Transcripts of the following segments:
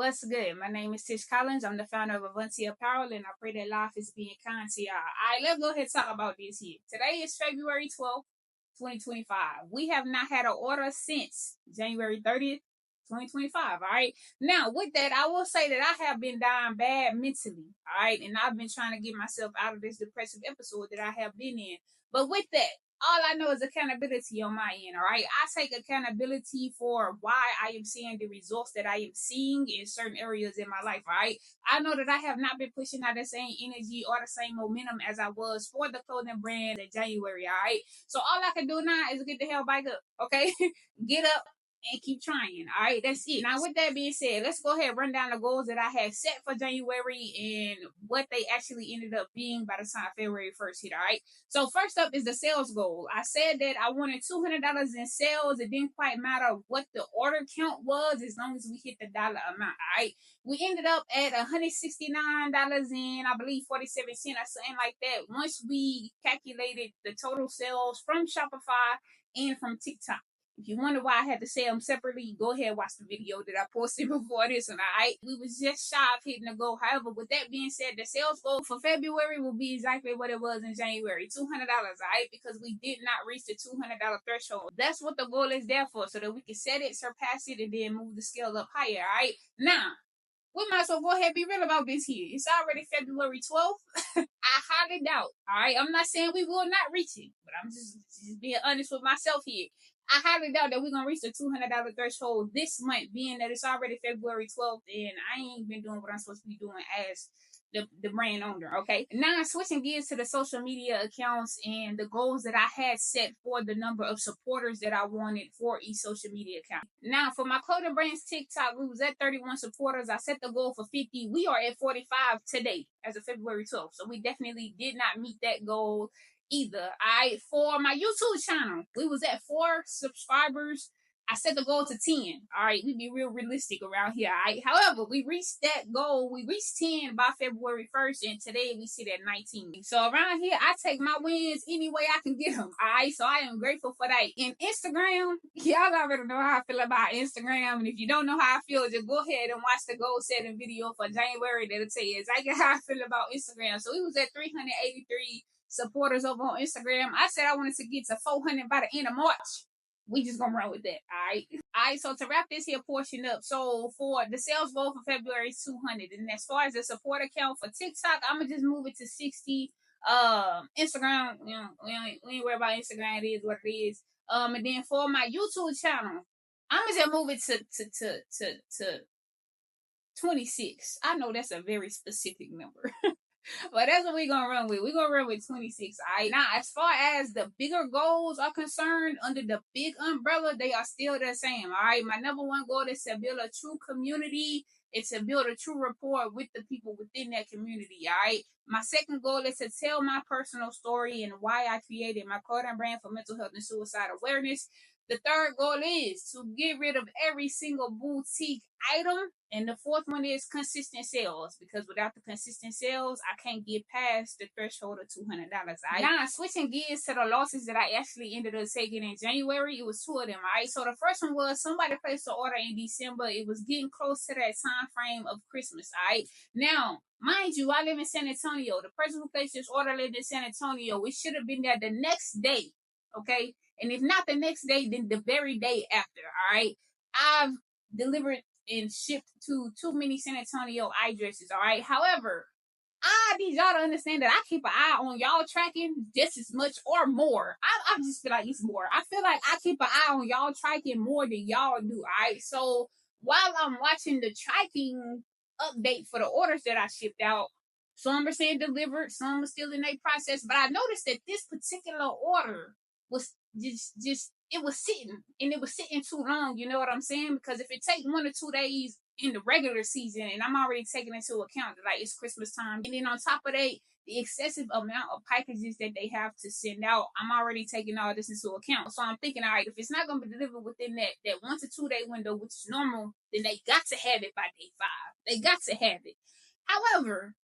What's good? My name is Tish Collins. I'm the founder of Avahnti Apparel, and I pray that life is being kind to y'all. All right, let's go ahead and talk about this here. Today is February 12th, 2025. We have not had an order since January 30th, 2025. All right. Now, with that, I will say that I have been dying bad mentally. All right. And I've been trying to get myself out of this depressive episode that I have been in. But with that, all I know is accountability on my end, all right? I take accountability for why I am seeing the results that I am seeing in certain areas in my life, all right? I know that I have not been pushing out the same energy or the same momentum as I was for the clothing brand in January, all right? So all I can do now is get the hell back up, okay? Get up and keep trying. All right, that's it. Now, with that being said, let's go ahead and run down the goals that I had set for January and what they actually ended up being by the time February 1st hit. All right. So, first up is the sales goal. I said that I wanted $200 in sales. It didn't quite matter what the order count was as long as we hit the dollar amount. All right. We ended up at $169 and I believe 47 cents or something like that once we calculated the total sales from Shopify and from TikTok. If you wonder why I had to say them separately, go ahead and watch the video that I posted before this one, alright? We was just shy of hitting the goal. However, with that being said, the sales goal for February will be exactly what it was in January. $200, alright? Because we did not reach the $200 threshold. That's what the goal is there for, so that we can set it, surpass it, and then move the scale up higher, alright? Now, we might as well go ahead and be real about this here. It's already February 12th. I highly doubt, alright? I'm not saying we will not reach it, but I'm just being honest with myself here. I highly doubt that we're going to reach the $200 threshold this month, being that it's already February 12th, and I ain't been doing what I'm supposed to be doing as the brand owner, okay? Now, switching gears to the social media accounts and the goals that I had set for the number of supporters that I wanted for each social media account. Now, for my clothing brand's TikTok, we was at 31 supporters. I set the goal for 50. We are at 45 today as of February 12th, so we definitely did not meet that goal either. For my YouTube channel, we was at 4 subscribers. I set the goal to 10. All right, we be real realistic around here. All right. However, we reached that goal. We reached 10 by February 1st, and today we sit at 19. So around here, I take my wins any way I can get them. All right. So I am grateful for that. In Instagram, y'all already know how I feel about Instagram. And if you don't know how I feel, just go ahead and watch the goal setting video for January. That'll tell you exactly how I feel about Instagram. So we was at 383 supporters over on Instagram. I said I wanted to get to 400 by the end of March. We just gonna run with that, alright. So to wrap this here portion up, so for the sales goal for February is 200, and as far as the support account for TikTok, I'm gonna just move it to 60. Instagram, we ain't worry about Instagram. It is what it is. And then for my YouTube channel, I'm gonna just move it to 26. I know that's a very specific number. But that's what we're going to run with. We're going to run with 26. All right. Now, as far as the bigger goals are concerned, under the big umbrella, they are still the same. All right. My number one goal is to build a true community. It's to build a true rapport with the people within that community. All right. My second goal is to tell my personal story and why I created my clothing brand for mental health and suicide awareness. The third goal is to get rid of every single boutique item. And the fourth one is consistent sales, because without the consistent sales, I can't get past the threshold of $200. Right? Now, switching gears to the losses that I actually ended up taking in January, it was 2 of them. Right. So the first one was somebody placed an order in December. It was getting close to that time frame of Christmas. Right. Now, mind you, I live in San Antonio. The person who placed this order lived in San Antonio. It should have been there the next day. Okay. And if not the next day, then the very day after. All right. I've delivered and shipped to too many San Antonio addresses, all right? However, I need y'all to understand that I keep an eye on y'all tracking just as much or more. I just feel like it's more. I feel like I keep an eye on y'all tracking more than y'all do, all right? So while I'm watching the tracking update for the orders that I shipped out, some are saying delivered, some are still in their process, but I noticed that this particular order was just it was sitting, and it was sitting too long. You know what I'm saying? Because if it takes 1 or 2 days in the regular season, and I'm already taking into account that like it's Christmas time, and then on top of that, the excessive amount of packages that they have to send out, I'm already taking all this into account. So I'm thinking, all right, if it's not going to be delivered within that 1 to 2 day window, which is normal, then they got to have it by day 5. They got to have it. However,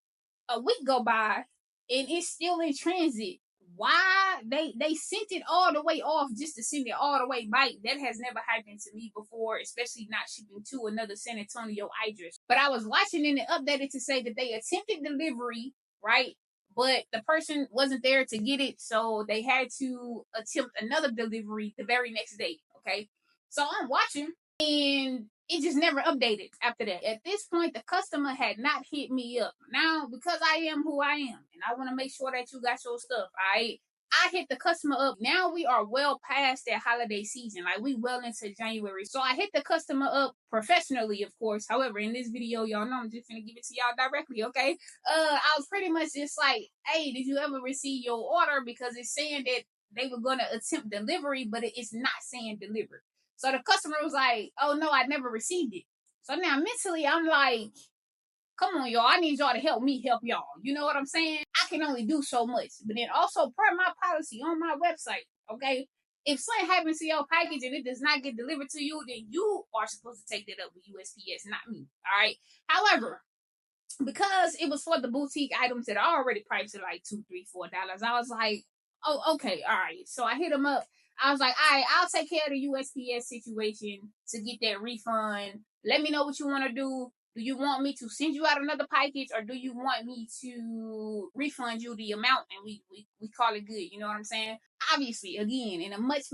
a week go by and it's still in transit why they sent it all the way off just to send it all the way back. That has never happened to me before, especially not shipping to another San Antonio address. But I was watching and it updated to say that they attempted delivery, right? But the person wasn't there to get it, so they had to attempt another delivery the very next day. Okay, so I'm watching and it just never updated after that. At this point, the customer had not hit me up. Now, because I am who I am, and I want to make sure that you got your stuff, I hit the customer up. Now we are well past that holiday season. Like, we well into January. So I hit the customer up professionally, of course. However, in this video, y'all know I'm just gonna give it to y'all directly, okay? I was pretty much just like, hey, did you ever receive your order? Because it's saying that they were gonna attempt delivery, but it's not saying delivered. So the customer was like, oh no, I never received it. So now mentally, I'm like, come on, y'all. I need y'all to help me help y'all. You know what I'm saying? I can only do so much. But then also, per my policy on my website, okay, if something happens to your package and it does not get delivered to you, then you are supposed to take that up with USPS, not me. All right. However, because it was for the boutique items that I already priced at like $2, $3, $4, I was like, oh, okay, all right. So I hit them up. I was like, all right, I'll take care of the USPS situation to get that refund. Let me know what you want to do. Do you want me to send you out another package, or do you want me to refund you the amount and we call it good? You know what I'm saying? Obviously, again, in a much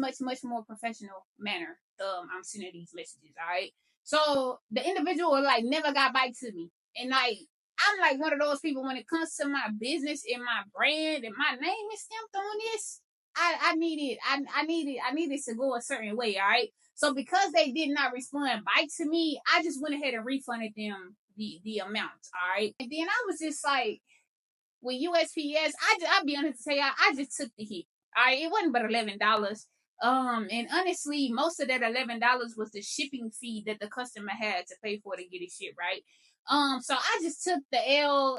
more professional manner, I'm sending these messages. All right. So the individual like never got back to me, and like, I'm like one of those people when it comes to my business and my brand and my name is stamped on this. I need it to go a certain way, all right? So because they did not respond back to me, I just went ahead and refunded them the amount, all right? And then I was just like, with USPS, I'll be honest to say, I just took the hit. All right, it wasn't but $11. And honestly, most of that $11 was the shipping fee that the customer had to pay for to get it shipped, right? So I just took the L.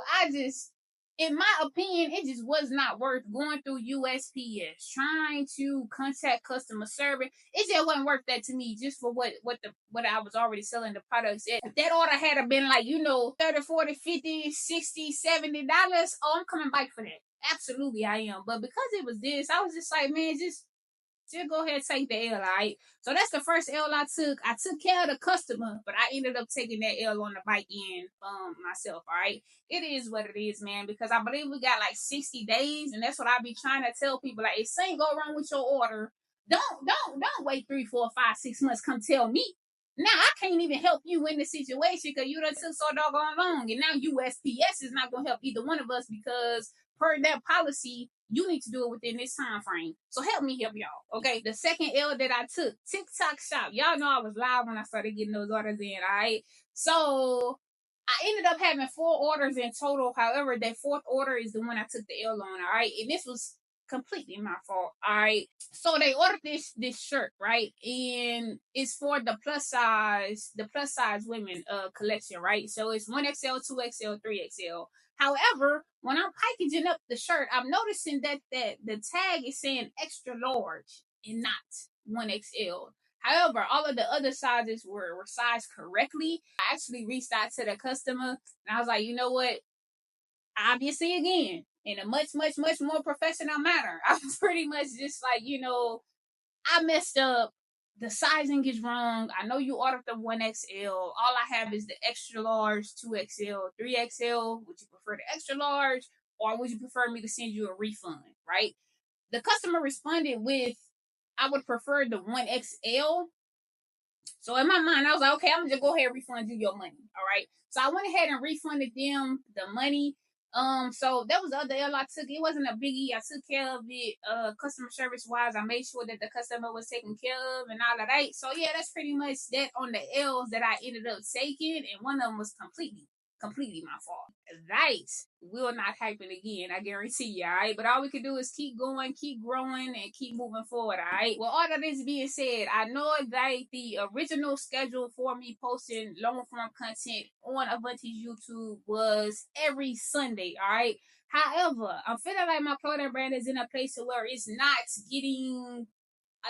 In my opinion, it just was not worth going through USPS, trying to contact customer service. It just wasn't worth that to me, just for what I was already selling the products at. If that order had been like, $30, $40, $50, $60, $70, oh, I'm coming back for that. Absolutely, I am. But because it was this, I was just like, man, just go ahead and take the L, all right? So that's the first L I took. I took care of the customer, but I ended up taking that L on the bike end myself, all right? It is what it is, man, because I believe we got like 60 days, and that's what I be trying to tell people. Like, if something go wrong with your order, don't wait 3, 4, 5, 6 months. Come tell me. Now I can't even help you in the situation because you done took so doggone long, and now USPS is not gonna help either one of us because per that policy, you need to do it within this time frame. So help me help y'all. Okay. The second L that I took, TikTok shop. Y'all know I was live when I started getting those orders in. All right. So I ended up having 4 orders in total. However, that 4th order is the one I took the L on. All right. And this was completely my fault. All right. So they ordered this shirt, right? And it's for the plus size women collection, right? So it's 1XL, 2XL, 3XL. However, when I'm packaging up the shirt, I'm noticing that the tag is saying extra large and not 1XL. However, all of the other sizes were sized correctly. I actually reached out to the customer and I was like, you know what? Obviously, again, in a much more professional manner, I was pretty much just like, I messed up. The sizing is wrong. I know you ordered the 1XL. All I have is the extra large, 2XL, 3XL. Would you prefer the extra large, or would you prefer me to send you a refund, right? The customer responded with, I would prefer the 1XL. So in my mind, I was like, okay, I'm just go ahead and refund you your money. All right. So I went ahead and refunded them the money. So that was the other L I took. It wasn't a biggie. I took care of it, customer service wise. I made sure that the customer was taken care of and all of that. So yeah, that's pretty much that on the L's that I ended up taking. And one of them was completely my fault. That will not happen again, I guarantee you, all right? But all we can do is keep going, keep growing, and keep moving forward, all right? Well, all of this being said, I know that the original schedule for me posting long-form content on Avahnti's YouTube was every Sunday, all right? However, I'm feeling like my clothing brand is in a place where it's not getting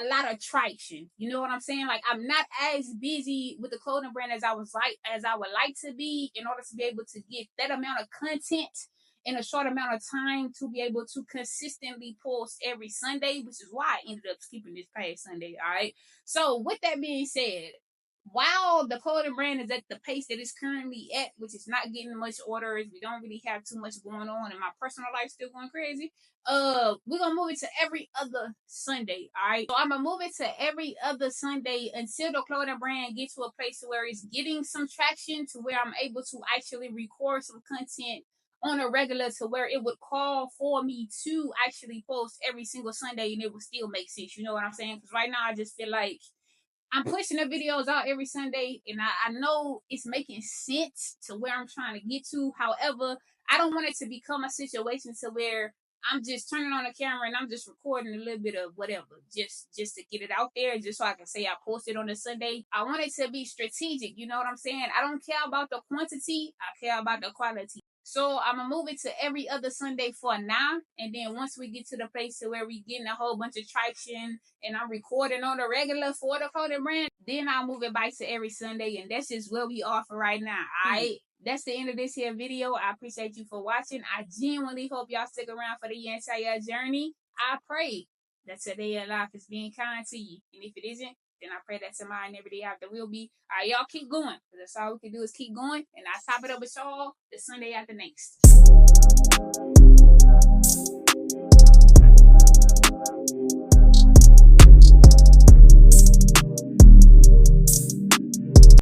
a lot of traction. You know what I'm saying? Like, I'm not as busy with the clothing brand as I would like to be in order to be able to get that amount of content in a short amount of time to be able to consistently post every Sunday, which is why I ended up skipping this past Sunday. All right. So with that being said, while the clothing brand is at the pace that it's currently at, which is not getting much orders, we don't really have too much going on, and my personal life still going crazy. We're gonna move it to every other Sunday. All right. So I'm gonna move it to every other Sunday until the clothing brand gets to a place where it's getting some traction to where I'm able to actually record some content on a regular to where it would call for me to actually post every single Sunday and it would still make sense. You know what I'm saying? Because right now I just feel like I'm pushing the videos out every Sunday, and I know it's making sense to where I'm trying to get to. However, I don't want it to become a situation to where I'm just turning on the camera and I'm just recording a little bit of whatever, just to get it out there, just so I can say I posted on a Sunday. I want it to be strategic. You know what I'm saying? I don't care about the quantity. I care about the quality. So I'm gonna move it to every other Sunday for now, and then once we get to the place to where we getting a whole bunch of traction, and I'm recording on the regular for the clothing brand, then I'll move it back to every Sunday, and that's just where we are for right now. Alright, that's the end of this here video. I appreciate you for watching. I genuinely hope y'all stick around for the entire journey. I pray that today your life is being kind to you, and if it isn't, then I pray that tomorrow and every day after will be. All right, y'all keep going. That's all we can do is keep going. And I'll top it up with y'all the Sunday after next.